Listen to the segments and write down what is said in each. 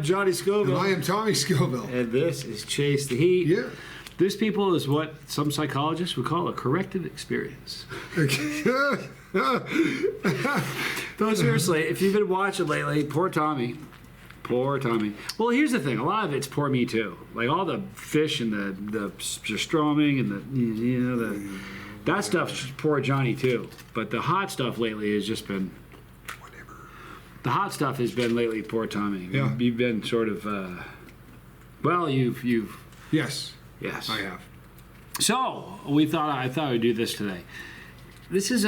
Johnny Scoville. And I am Tommy Scoville. And this is Chase the Heat. Yeah. This, people, is what some psychologists would call a corrected experience. No, seriously, if you've been watching lately, poor Tommy. Poor Tommy. Well, here's the thing. A lot of it's poor me, too. Like all the fish and the stroming and that stuff's poor Johnny, too. But the hot stuff lately has just been... Whatever. The hot stuff has been lately poor Tommy. Yeah. You've been sort of... well, you've... Yes. Yes. I have. So, I thought we'd do this today. This is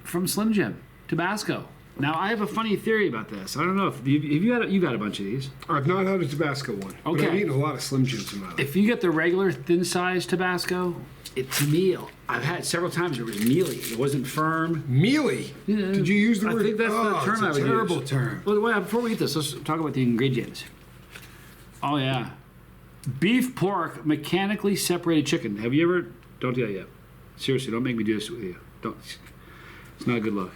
from Slim Jim, Tabasco. Now, I have a funny theory about this. I don't know if you've had a bunch of these. I've not had a Tabasco one. Okay. But I've eaten a lot of Slim Jims in my life. If you get the regular thin-sized Tabasco, it's meal. I've had it several times. It was mealy. It wasn't firm. Mealy? Yeah. Did you use the word? I think that's the term I would use. It's a terrible term. Well, before we eat this, let's talk about the ingredients. Oh, yeah. Beef, pork, mechanically separated chicken. Have you ever... Don't do that yet. Seriously, don't make me do this with you. Don't. It's not a good look.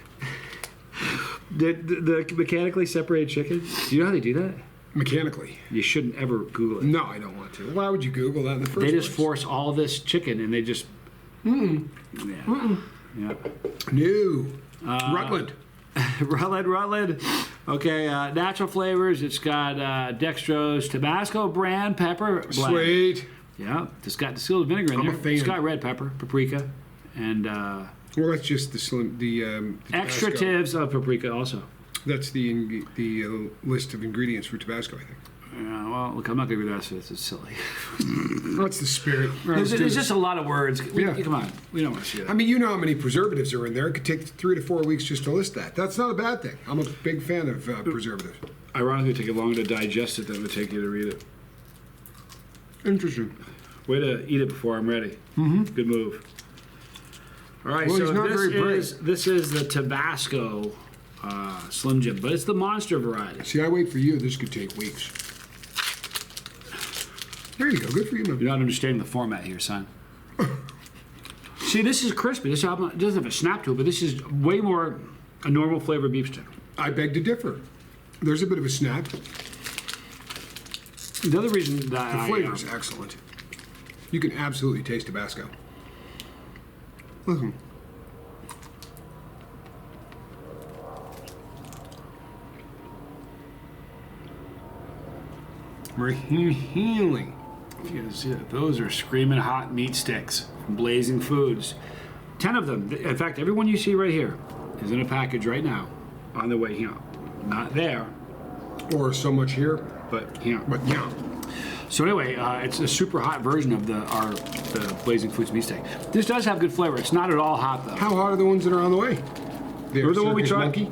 The mechanically separated chicken, do you know how they do that? Mechanically. You shouldn't ever Google it. No, I don't want to. Why would you Google that in the first place? They just force all this chicken and they just... Yeah. Yeah. No. Rutland. Rutland. Okay, natural flavors. It's got dextrose, Tabasco brand pepper blend. Sweet. Yeah, it's got distilled vinegar in I'm there. a fan. It's got red pepper, paprika, and Well, that's just the extra Tabasco. tips of paprika also. That's the list of ingredients for Tabasco, I think. Yeah, well, look, I'm not going to read the rest of it. It's silly. That's the spirit. There's just a lot of words. Yeah. Come on. We don't want to see that. I mean, you know how many preservatives are in there. It could take 3 to 4 weeks just to list that. That's not a bad thing. I'm a big fan of preservatives. Ironically, it would take it longer to digest it than it would take you to read it. Interesting. Way to eat it before I'm ready. Mm-hmm. Good move. All right, Well, so he's not very brave. this is the Tabasco Slim Jim, but it's the monster variety. See, I wait for you. This could take weeks. There you go. Good for you, man. You're not understanding the format here, son. See, this is crispy. This album doesn't have a snap to it, but this is way more a normal flavor beef stick. I beg to differ. There's a bit of a snap. The other reason that The flavor is excellent. You can absolutely taste Tabasco. Listen. We're healing. You can see that those are screaming hot meat sticks from Blazing Foods. 10 of them. In fact, every one you see right here is in a package right now on the way here. Not there, Or so much here, but here. but yeah. So anyway, it's a super hot version of the Blazing Foods meat steak. This does have good flavor. It's not at all hot though. How hot are the ones that are on the way? They're the one we tried. Monkey?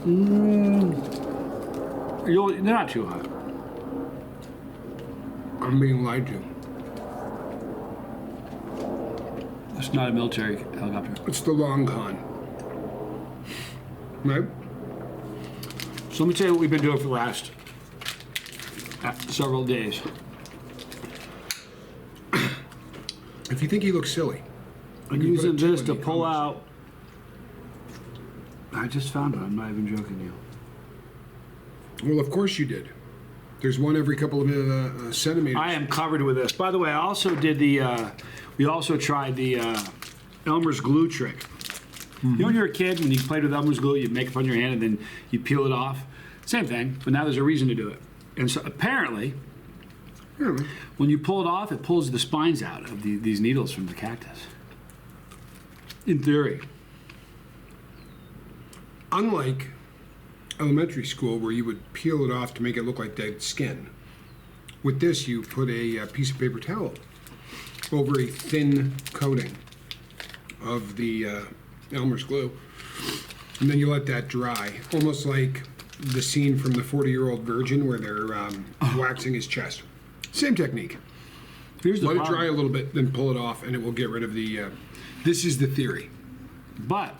They're not too hot. I'm being lied to. It's not a military helicopter. It's the long con. Right? So let me tell you what we've been doing for the last several days. If you think he looks silly, I'm you using put a this to 20 pull on out. I just found it. I'm not even joking you. well, of course you did. There's one every couple of centimeters. I am covered with this. By the way, I also did we also tried the Elmer's glue trick. Mm-hmm. You know when you were a kid, when you played with Elmer's glue, you'd make it on your hand and then you peel it off? Same thing, but now there's a reason to do it. And so apparently, when you pull it off, it pulls the spines out of these needles from the cactus. In theory. Unlike elementary school where you would peel it off to make it look like dead skin, with this you put a piece of paper towel over a thin coating of the Elmer's glue, and then you let that dry, almost like the scene from the 40-Year-Old Virgin where they're waxing his chest. Same technique. Here's the Let it problem. dry a little bit, then pull it off, and it will get rid of the... this is the theory. But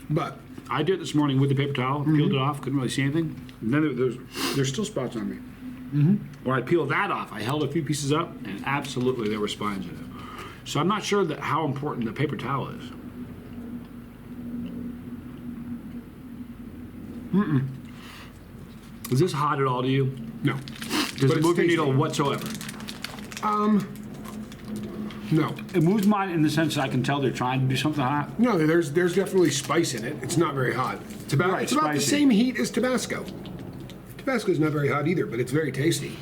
But I did it this morning with the paper towel, peeled it off, couldn't really see anything. And then there's still spots on me. When I peeled that off, I held a few pieces up, and absolutely there were spines in it. So I'm not sure how important the paper towel is. Is this hot at all to you? no. Does But it it's move your tasty. needle whatsoever? No. It moves mine in the sense that I can tell they're trying to do something hot. No, there's definitely spice in it. It's not very hot. It's about Right, it's about the spicy. same heat as Tabasco. Tabasco's not very hot either, but it's very tasty.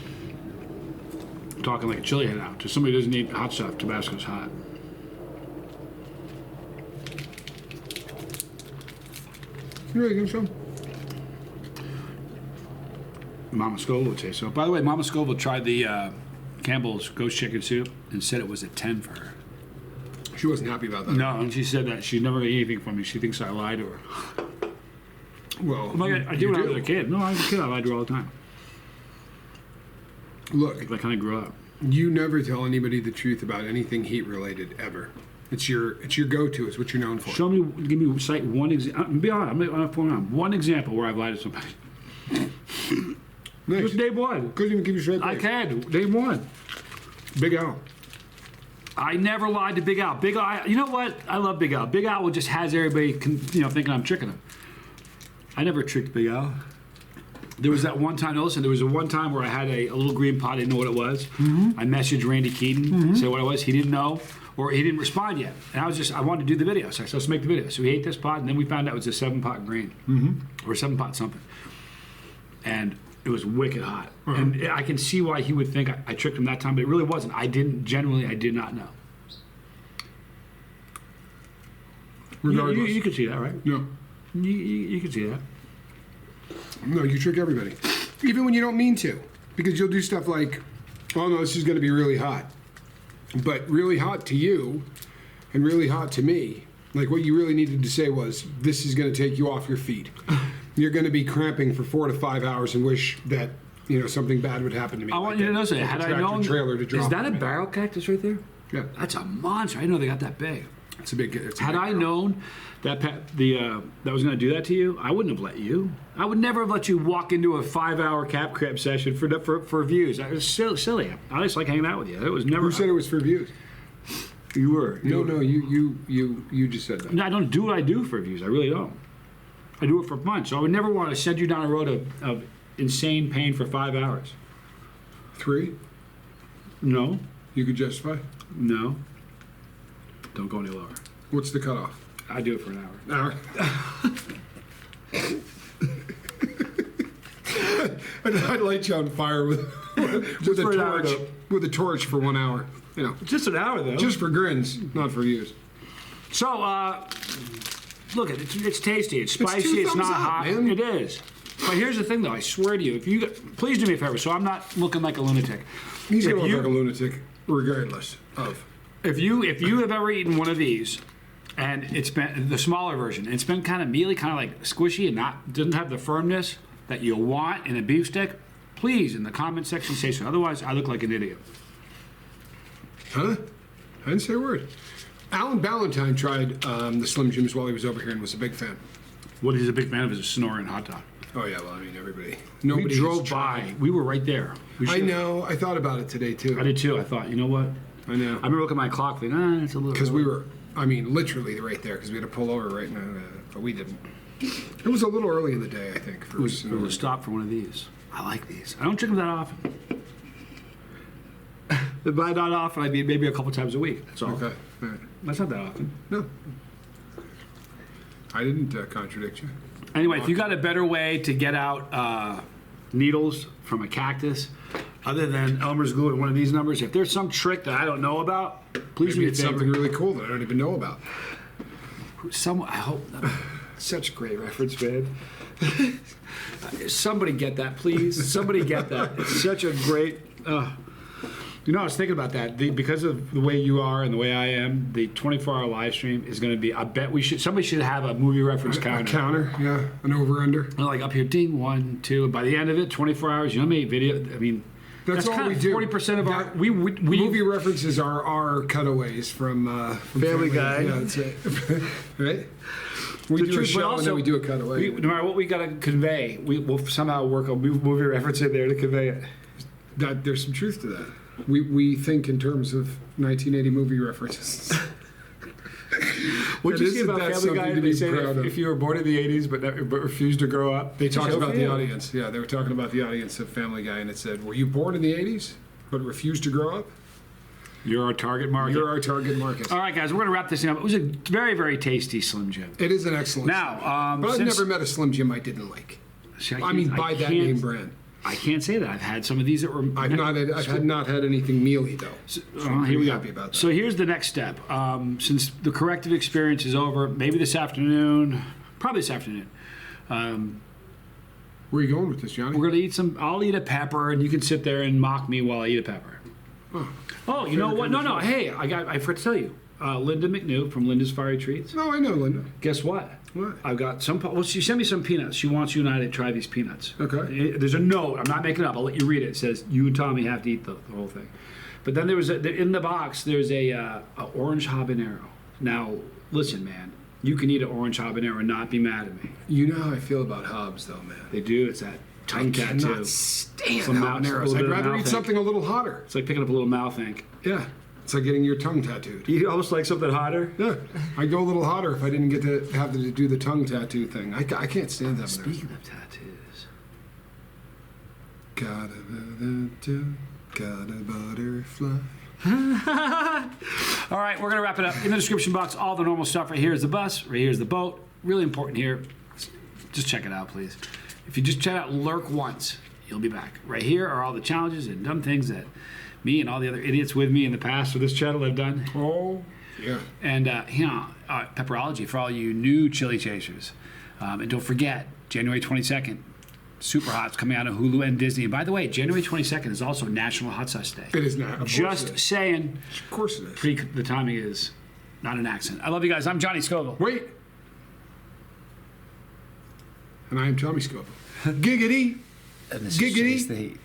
I'm talking like a chili head out. To somebody who doesn't eat hot stuff, Tabasco's hot. You really think so? Mama Scoville would say so. By the way, Mama Scoville tried the Campbell's Ghost Chicken Soup and said it was a 10 for her. She wasn't happy about that. No, and she said that she's never going to eat anything from me. She thinks I lied to her. Well, I'm like, I you do when I was a kid. No, I was a kid. I lied to her all the time. Look, I kind of grew up. you never tell anybody the truth about anything heat related ever. It's your go-to. It's what you're known for. Show me, give me, cite one example. Be honest, I'm going to point out one example where I've lied to somebody. Nice. Just name one. Couldn't even give you a straight I face. can. Name one. Big Al. I never lied to Big Al. Big Al, you know what? I love Big Al. Big Al just has everybody, thinking I'm tricking them. I never tricked Big Al. There was that one time, listen, there was a one time where I had a little green pot, I didn't know what it was. I messaged Randy Keaton, said what it was. He didn't know, or he didn't respond yet. And I wanted to do the video. So I said, let's make the video. So we ate this pot, and then we found out it was a 7-pot green, or 7-pot something. And it was wicked hot. And I can see why he would think I tricked him that time, but it really wasn't. I did not know. Regardless. You can see that, right? No. You can see that. No, you trick everybody. Even when you don't mean to. Because you'll do stuff like, oh no, this is going to be really hot. But really hot to you and really hot to me, like what you really needed to say was, this is going to take you off your feet. You're going to be cramping for 4 to 5 hours and wish that, something bad would happen to me. I want you to know something. Had I known, trailer to drop is that a on me. barrel cactus right there? Yeah. That's a monster. I didn't know they got that big. It's a big. It's a Had big I barrel. known that that was going to do that to you, I wouldn't have let you. I would never have let you walk into a 5-hour cap crab session for views. That was silly. I just like hanging out with you. It was never. Who said it was for views? You were. No, you just said that. No, I don't do what I do for views. I really don't. I do it for fun. So I would never want to send you down a road of insane pain for 5 hours. 3? No. You could justify? No. Don't go any lower. What's the cutoff? I do it for an hour. I'd light you on fire with a for an hour, torch. though. With a torch for 1 hour. Just an hour, though. Just for grins, not for views. So, look, it's tasty. It's It's spicy. two It's not thumbs up, hot. man. It is. But here's the thing, though. I swear to you, please do me a favor, so I'm not looking like a lunatic. He's If gonna look you- like a lunatic, regardless of. If you have ever eaten one of these, and it's been the smaller version, and it's been kind of mealy, kind of like squishy, and doesn't have the firmness that you want in a beef stick, please in the comment section say so. Otherwise, I look like an idiot. Huh? I didn't say a word. Alan Ballantyne tried the Slim Jims while he was over here and was a big fan. What he's a big fan of is a snoring hot dog. Oh yeah, well I mean everybody. We Nobody drove has by. tried. We were right there. We I should've- know. I thought about it today too. I did too. I thought, you know what? I know. I remember looking at my clock, thinking, it's a little. Because we were, I mean, literally right there. Because we had to pull over right now, but we didn't. It was a little early in the day, I think. For We'll stop for one of these. I like these. I don't drink them that often. By not often, I mean maybe a couple times a week. That's all. Okay. All right. That's not that often. No. I didn't contradict you. Anyway, if you got a better way to get out needles from a cactus, other than Elmer's glue and one of these numbers, if there's some trick that I don't know about, please do Maybe me a it's favor. something really cool that I don't even know about. I hope. Such a great reference, man. Somebody get that, please. Somebody get that. It's such a great. I was thinking about that. Because of the way you are and the way I am, the 24-hour live stream is going to be. I bet somebody should have a movie reference A counter. counter, yeah, an over/under. Like up here, ding, 1, 2. And by the end of it, 24 hours. You know how many video? I mean, That's all kind we of do. 40% of our. That- We Movie references are our cutaways from Family Guy. Yeah, that's it. Right? We The do a truth, but show and also, then we do a cutaway. no matter what we got to convey, we'll somehow work a movie reference in there to convey it. There's some truth to that. We think in terms of 1980 movie references. What'd you say Isn't about that Family Guy? something to They be say proud of? if you were born in the 80s but refused to grow up. They talked show about for the you. audience. Yeah, they were talking about the audience of Family Guy, and it said, "Were you born in the '80s but refused to grow up? You're our target market. You're our target market." All right, guys, we're going to wrap this up. It was a very, very tasty Slim Jim. It is an excellent. Now, but I've since- never met a Slim Jim I didn't like. See, I mean, by that name brand. I can't say that. I've had some of these that were. I've not had anything mealy though. So I'm Here we go. happy about that. So here's the next step. Since the corrective experience is over, maybe this afternoon, probably this afternoon, Where are you going with this, Johnny? we're gonna eat some. I'll eat a pepper, and you can sit there and mock me while I eat a pepper. Oh, you know what? No. Hey, I forgot to tell you. Linda McNew from Linda's Fiery Treats. No, I know, Linda. Guess what? What? I've got some. Well, she sent me some peanuts. She wants you and I to try these peanuts. Okay. There's a note. I'm not making it up. I'll let you read it. It says you and Tommy have to eat the whole thing. But then there was in the box. There's a orange habanero. Now listen, man. You can eat an orange habanero and not be mad at me. You know how I feel about Hobbs, though, man. They do. It's that tongue tattoo. cannot stand Some mouth- a habaneros. little I'd bit of rather mouth eat ink. something a little hotter. It's like picking up a little mouth ink. Yeah. It's like getting your tongue tattooed. You almost like something hotter. Yeah. I'd go a little hotter if I didn't get to have to do the tongue tattoo thing. I can't stand that. Speaking of tattoos, Got a butterfly. all right, we're gonna wrap it up. In the description box, all the normal stuff. Right here is the bus. Right here is the boat. Really important here. Just check it out, please. If you just check out Lurk once, you'll be back. Right here are all the challenges and dumb things that me and all the other idiots with me in the past for this channel have done. Oh, yeah. And pepperology for all you new chili chasers. And don't forget, January 22nd, Super Hot's coming out of Hulu and Disney. And by the way, January 22nd is also National Hot Sauce Day. It is not. Of course it Just is. saying. Of course it is. The timing is not an accent. I love you guys. I'm Johnny Scoville. Wait. And I am Tommy Scoble. Giggity. And this Giggity. is Chase the Heat.